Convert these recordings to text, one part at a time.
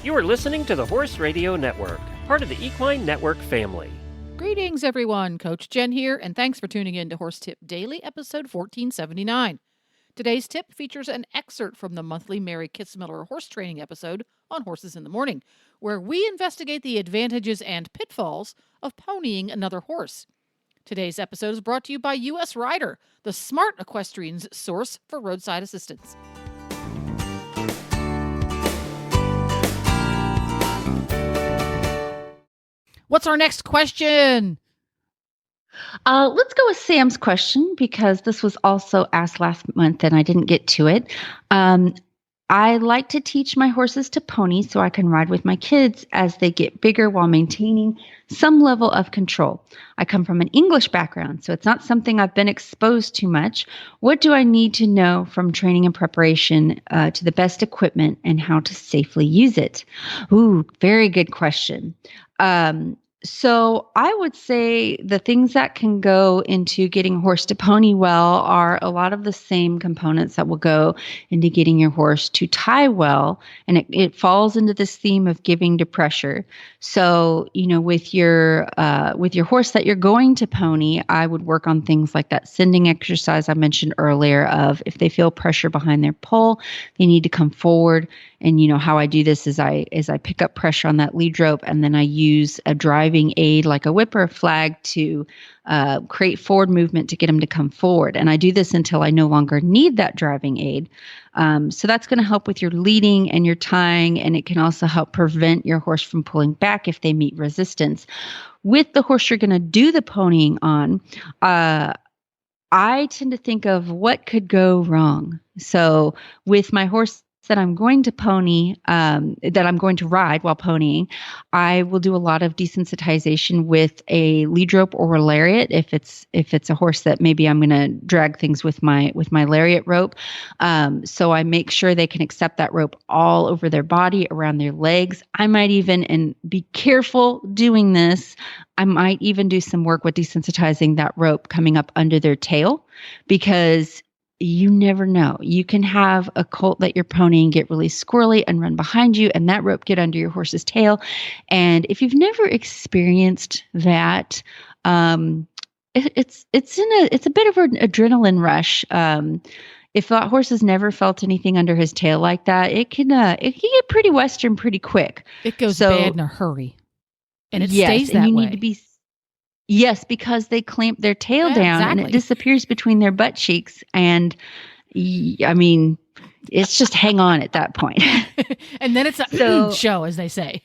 You are listening to the Horse Radio Network, part of the Equine Network family. Greetings, everyone. Coach Jen here, and thanks for tuning in to Horse Tip Daily, episode 1479. Today's tip features an excerpt from the monthly Mary Kitzmiller horse training episode on Horses in the Morning, where we investigate the advantages and pitfalls of ponying another horse. Today's episode is brought to you by U.S. Rider, the smart equestrian's source for roadside assistance. What's our next question? Let's go with Sam's question because this was also asked last month and I didn't get to it. I like to teach my horses to pony so I can ride with my kids as they get bigger while maintaining some level of control. I come from an English background, so it's not something I've been exposed to much. What do I need to know from training and preparation to the best equipment and how to safely use it? Ooh, very good question. So I would say the things that can go into getting a horse to pony well are a lot of the same components that will go into getting your horse to tie well. And it falls into this theme of giving to pressure. So, with your horse that you're going to pony, I would work on things like that sending exercise I mentioned earlier of if they feel pressure behind their poll, they need to come forward. And how I do this is I pick up pressure on that lead rope and then I use a driving aid like a whip or a flag to create forward movement to get them to come forward. And I do this until I no longer need that driving aid. So that's going to help with your leading and your tying, and it can also help prevent your horse from pulling back if they meet resistance. With the horse you're going to do the ponying on, I tend to think of what could go wrong. So with my horse that I'm going to pony, that I'm going to ride while ponying, I will do a lot of desensitization with a lead rope or a lariat. If it's a horse that maybe I'm going to drag things with my lariat rope, so I make sure they can accept that rope all over their body, around their legs. I might even, and be careful doing this, I might even do some work with desensitizing that rope coming up under their tail, because you never know. You can have a colt that you're ponying get really squirrely and run behind you, and that rope get under your horse's tail. And if you've never experienced that, it's a bit of an adrenaline rush. If that horse has never felt anything under his tail like that, it can get pretty Western pretty quick. It goes bad in a hurry, and it stays that way. Need to be. Yes, because they clamp their tail down and it disappears between their butt cheeks. And it's just hang on at that point. And then it's a show, as they say.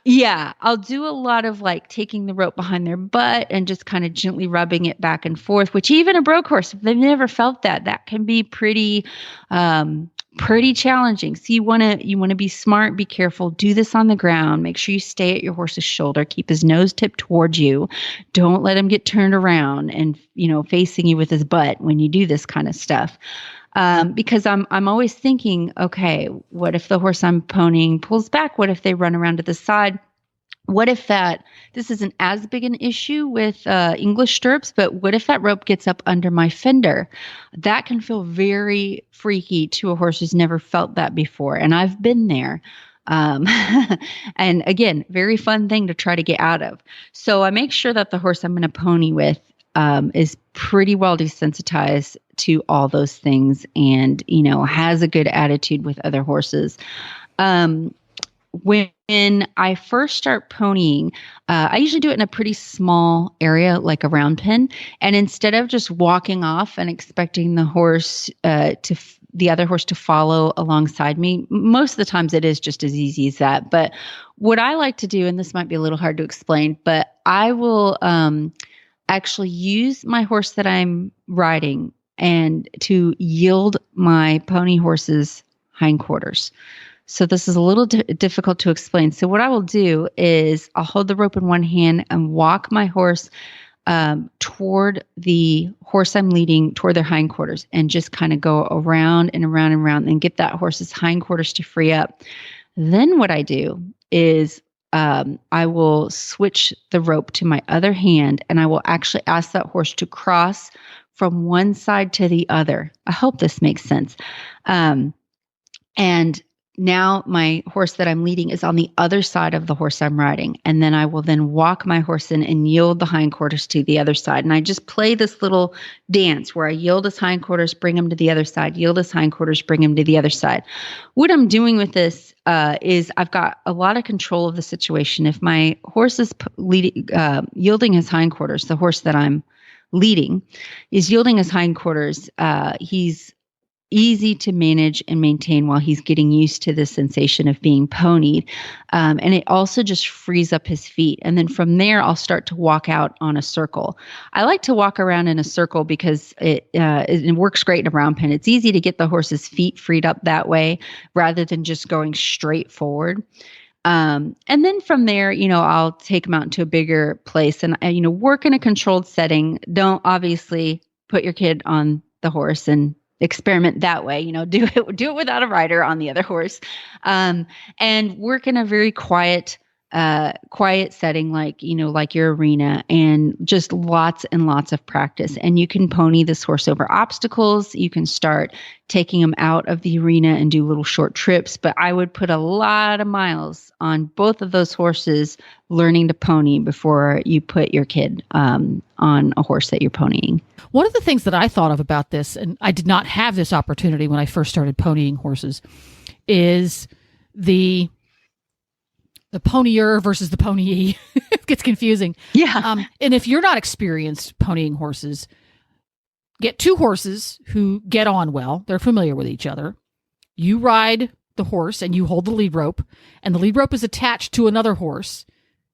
Yeah, I'll do a lot of taking the rope behind their butt and just kind of gently rubbing it back and forth, which even a broke horse, if they've never felt that can be pretty challenging. So you want to be smart, be careful, do this on the ground, make sure you stay at your horse's shoulder, keep his nose tipped towards you. Don't let him get turned around and, facing you with his butt when you do this kind of stuff. Because I'm always thinking, okay, what if the horse I'm ponying pulls back? What if they run around to the side? What if this isn't as big an issue with English stirrups, but what if that rope gets up under my fender? That can feel very freaky to a horse who's never felt that before. And I've been there. And again, very fun thing to try to get out of. So I make sure that the horse I'm going to pony with is pretty well desensitized to all those things and, has a good attitude with other horses. When I first start ponying, I usually do it in a pretty small area, like a round pen. And instead of just walking off and expecting the horse the other horse to follow alongside me, most of the times it is just as easy as that. But what I like to do, and this might be a little hard to explain, but I will actually use my horse that I'm riding and to yield my pony horse's hindquarters. So this is a little difficult to explain. So what I will do is I'll hold the rope in one hand and walk my horse toward the horse I'm leading, toward their hindquarters, and just kind of go around and around and around and get that horse's hindquarters to free up. Then what I do is I will switch the rope to my other hand, and I will actually ask that horse to cross from one side to the other. I hope this makes sense. And now my horse that I'm leading is on the other side of the horse I'm riding. And then I will then walk my horse in and yield the hindquarters to the other side. And I just play this little dance where I yield his hindquarters, bring him to the other side, yield his hindquarters, bring him to the other side. What I'm doing with this is I've got a lot of control of the situation. If my horse is yielding his hindquarters, the horse that I'm leading is yielding his hindquarters, he's easy to manage and maintain while he's getting used to the sensation of being ponied. And it also just frees up his feet. And then from there, I'll start to walk out on a circle. I like to walk around in a circle because it works great in a brown pen. It's easy to get the horse's feet freed up that way rather than just going straight forward. And then from there, I'll take them out into a bigger place and, work in a controlled setting. Don't obviously put your kid on the horse and experiment that way, do it without a rider on the other horse, and work in a very quiet setting, like your arena, and just lots and lots of practice. And you can pony this horse over obstacles. You can start taking them out of the arena and do little short trips, but I would put a lot of miles on both of those horses learning to pony before you put your kid on a horse that you're ponying. One of the things that I thought of about this, and I did not have this opportunity when I first started ponying horses, is the ponyer versus the ponyee. It gets confusing. Yeah. And if you're not experienced ponying horses, get two horses who get on well. They're familiar with each other. You ride the horse and you hold the lead rope, and the lead rope is attached to another horse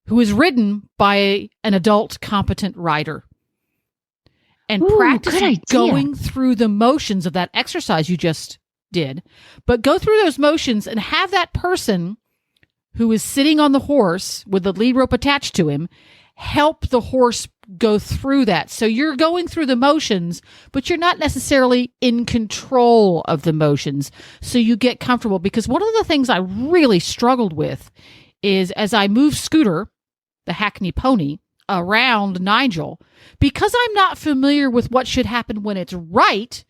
who is ridden by an adult competent rider. And practice going through the motions of that exercise you just did, but go through those motions and have that person who is sitting on the horse with the lead rope attached to him help the horse go through that. So you're going through the motions, but you're not necessarily in control of the motions. So you get comfortable, because one of the things I really struggled with is as I move Scooter, the Hackney pony, around Nigel, because I'm not familiar with what should happen when it's right,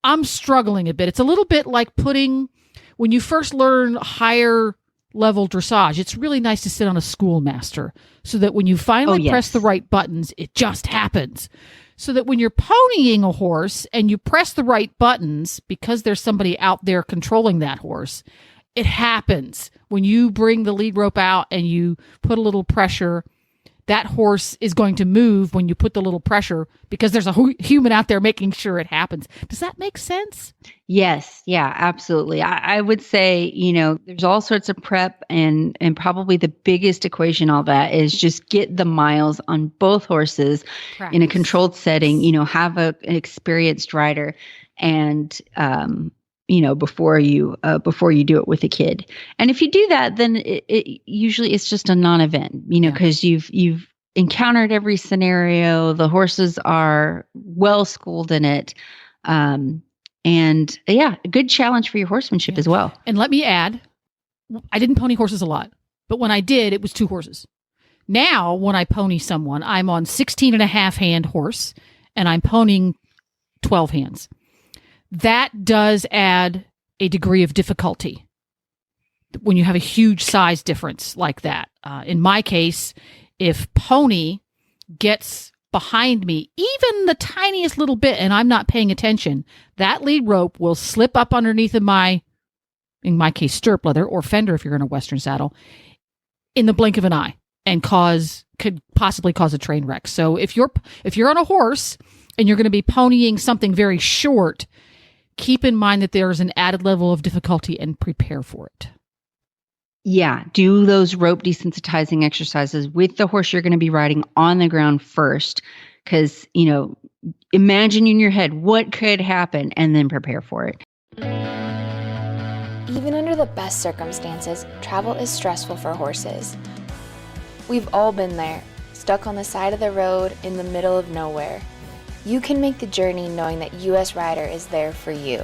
I'm struggling a bit. It's a little bit like when you first learn higher level dressage, it's really nice to sit on a schoolmaster so that when you finally press the right buttons, it just happens. So that when you're ponying a horse and you press the right buttons, because there's somebody out there controlling that horse, it happens. When you bring the lead rope out and you put a little pressure, that horse is going to move when you put the little pressure, because there's a human out there making sure it happens. Does that make sense? Yes. Yeah, absolutely. I would say, there's all sorts of prep, and probably the biggest equation, all that is just get the miles on both horses. Practice. In a controlled setting, have an experienced rider, and, before you do it with a kid. And if you do that, then it usually it's just a non-event, because you've encountered every scenario. The horses are well schooled in it. And a good challenge for your horsemanship as well. And let me add, I didn't pony horses a lot, but when I did, it was two horses. Now, when I pony someone, I'm on 16 and a half hand horse, and I'm ponying 12 hands. That does add a degree of difficulty when you have a huge size difference like that. In my case, if pony gets behind me even the tiniest little bit and I'm not paying attention, that lead rope will slip up underneath of in my case, stirrup leather or fender if you're in a Western saddle, in the blink of an eye, and could possibly cause a train wreck. So if you're on a horse and you're going to be ponying something very short, keep in mind that there's an added level of difficulty and prepare for it. Yeah, do those rope desensitizing exercises with the horse you're going to be riding on the ground first, because, imagine in your head what could happen and then prepare for it. Even under the best circumstances, travel is stressful for horses. We've all been there, stuck on the side of the road in the middle of nowhere. You can make the journey knowing that US Rider is there for you.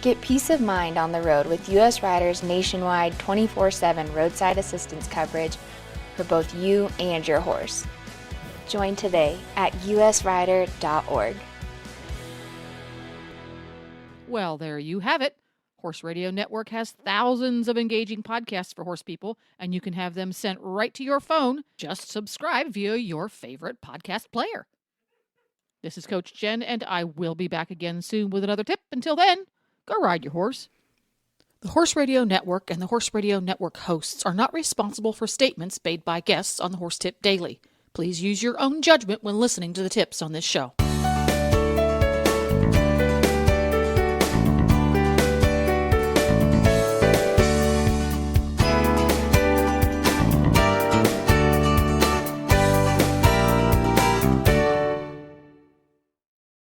Get peace of mind on the road with US Rider's nationwide 24/7 roadside assistance coverage for both you and your horse. Join today at usrider.org. Well, there you have it. Horse Radio Network has thousands of engaging podcasts for horse people, and you can have them sent right to your phone. Just subscribe via your favorite podcast player. This is Coach Jen, and I will be back again soon with another tip. Until then, go ride your horse. The Horse Radio Network and the Horse Radio Network hosts are not responsible for statements made by guests on the Horse Tip Daily. Please use your own judgment when listening to the tips on this show.